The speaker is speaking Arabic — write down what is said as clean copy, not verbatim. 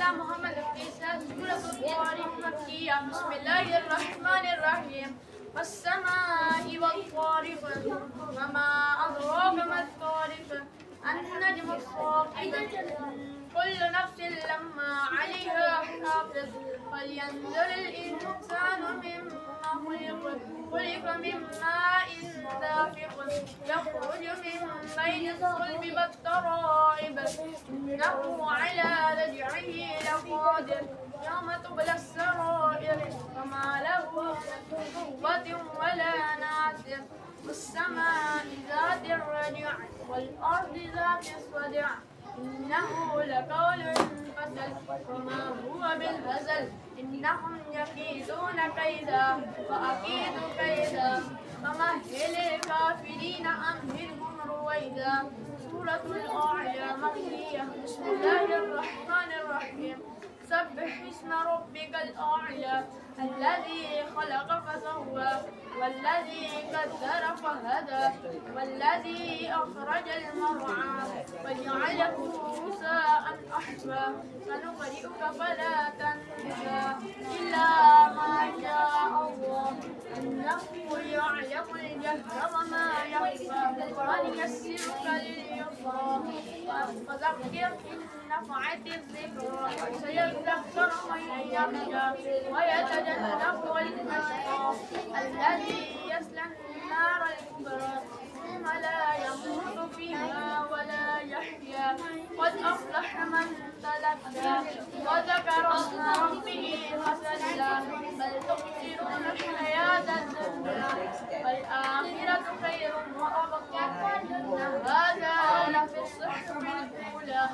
على محمد القيسة سورة الطارق مكية. بسم الله الرحمن الرحيم. والسماء والطارق وما أدراك ما الطارق النجم الثاقب كل نفس لما عليها حافظ فلينظر الإنسان مما خلق من ماء دافق يخرج من بين الصلب والترائب إنه على رجعه لقادر يوم تبلى السرائر وما له من قوة ولا ناصر والسماء ذات الرجع والأرض ذات الصدع إنه لقول فصل وما هو بالهزل إنهم يكيدون كيدا وأكيد كيدا فمهل الكافرين أمهلهم رويدا. سورة الأعلى مكية. بسم الله الرحمن الرحيم. سبح اسم ربك الأعلى الذي خلق فسوى والذي قدر فهدى والذي أخرج المرعى فجعله غثاء أحوى سنقرئك فلا تنسى إلا ما شاء الله إنه يعلم الجهر وما يخفى ونيسرك لليسرى فذكر إن نفعت الذكرى سيذكر من يخشى ويتجنبها الأشقى الذي يصلى النار الكبرى ثم لا يموت فيها ولا يحيا قد أفلح من تزكى وذكر اسم ربه فصلى بل تؤثرون الحياة الدنيا والآخرة خير وأبقى إن هذا لفي الصحف الأولى